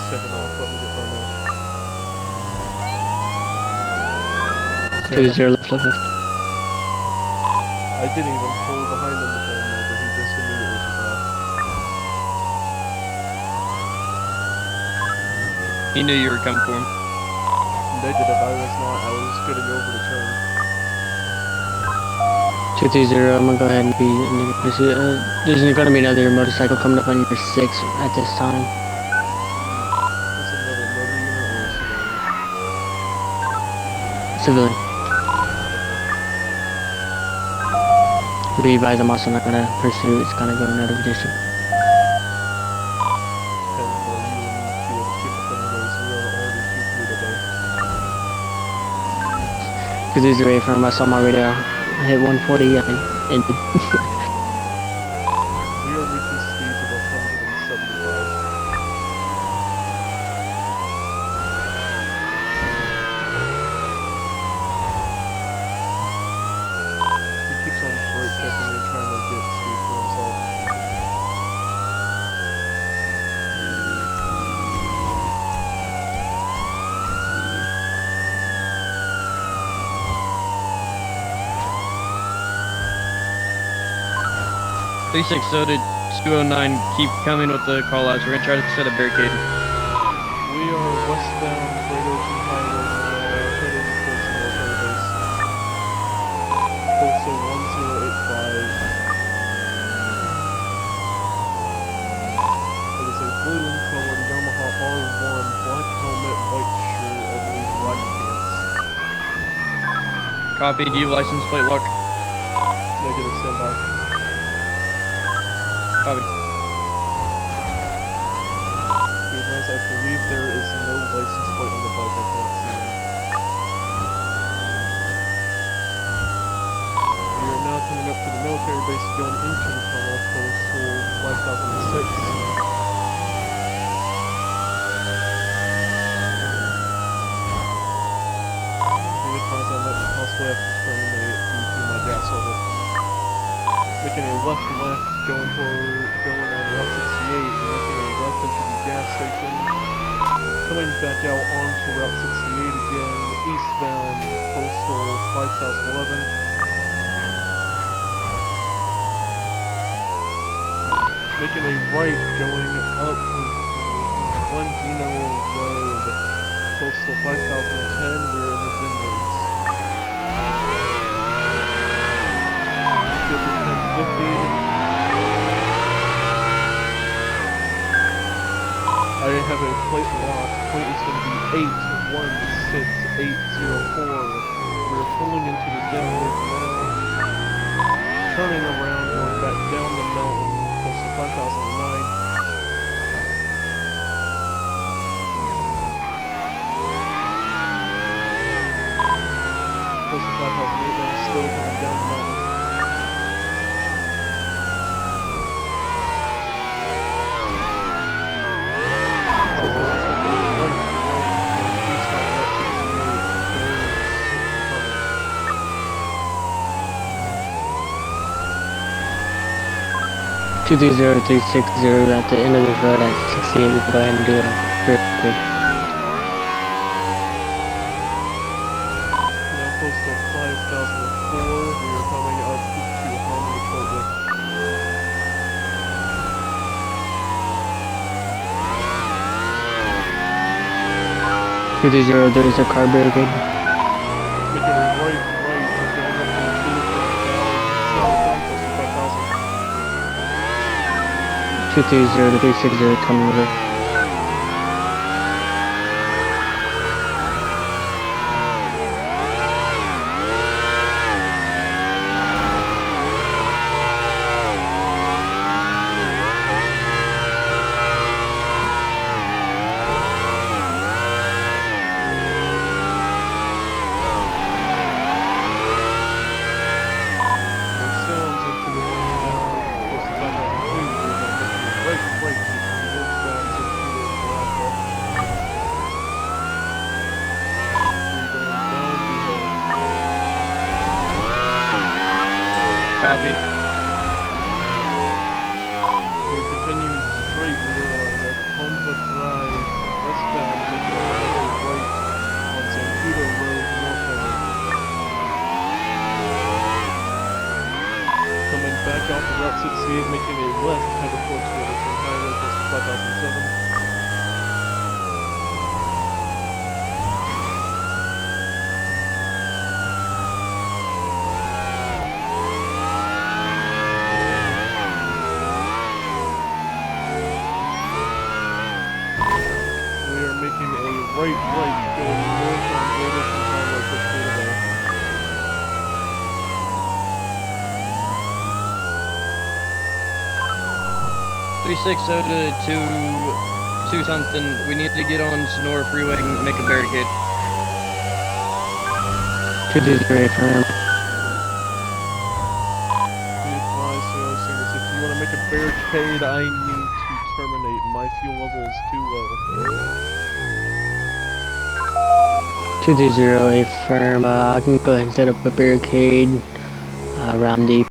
second off, let me get by now. 2-0 left. I didn't even pull behind him with him over, he just immediately took off. He knew you were coming for him. Negative, I was not, I was getting over the turn. 2-0, I'm gonna go ahead and be in the pursuit. There's gonna be another motorcycle coming up on your 6 at this time. That's another motor unit or a civilian? Civilian. Be advised, I'm also not gonna pursue, it's gonna go in another position. 10 for you and be able to keep up anyways, we are already 2-3 today. 2-0 from us on my radar. Hit 140, I think. Ended. We are reaching speeds of 175. He keeps on brake checking and trying to get speed for himself. Three six so did 209 keep coming with the call outs. We're gonna try to set a barricade. We are westbound Great Ocean Highway, heading towards the military base. Postal 1085. It is a blue and colored Yamaha R1, black helmet, white shirt, I believe black pants. Copy. Do you have license plate lock? Negative, stand by. Copy. Advance, I believe there is no license plate on the bike, I cannot see one. We are now coming up to the military base, going into the tunnel, postal 5006. Be advised, I might possibly have to terminate due to my gas level. Making a left, going on Route 68, making a left into the gas station. Coming back out onto Route 68 again, eastbound, postal 5011. Making a right, going up Glendino Road, postal 5010, we're in the vineyards. Good for 1050. I have a plate lock. Plate is going to be 816804. We're pulling into the vineyards now. Turning around, going back down the mountain, postal 5009. Postal 5008 now, still coming down the mountain. Two 360 at the end of the road at 68, we can go ahead and do it very quick. Now postal 5004, we are coming up to Harmony shortly. Two 3 there is a car barricade. Making a right, going up to the booth and down southbound, postal 5000. 230 coming over. Sounds into the wind now, postal 5002, we're going to make a right, keeping northbound to right, going north on Anderson Highway, push straight away. Three six zero to two something. We need to get on Sonora Freeway and make a barricade. 220 firm. Be advised, Single 6, if you want to make a barricade, I need to terminate. My fuel level is too low. 220 firm. I can go ahead and set up a barricade around the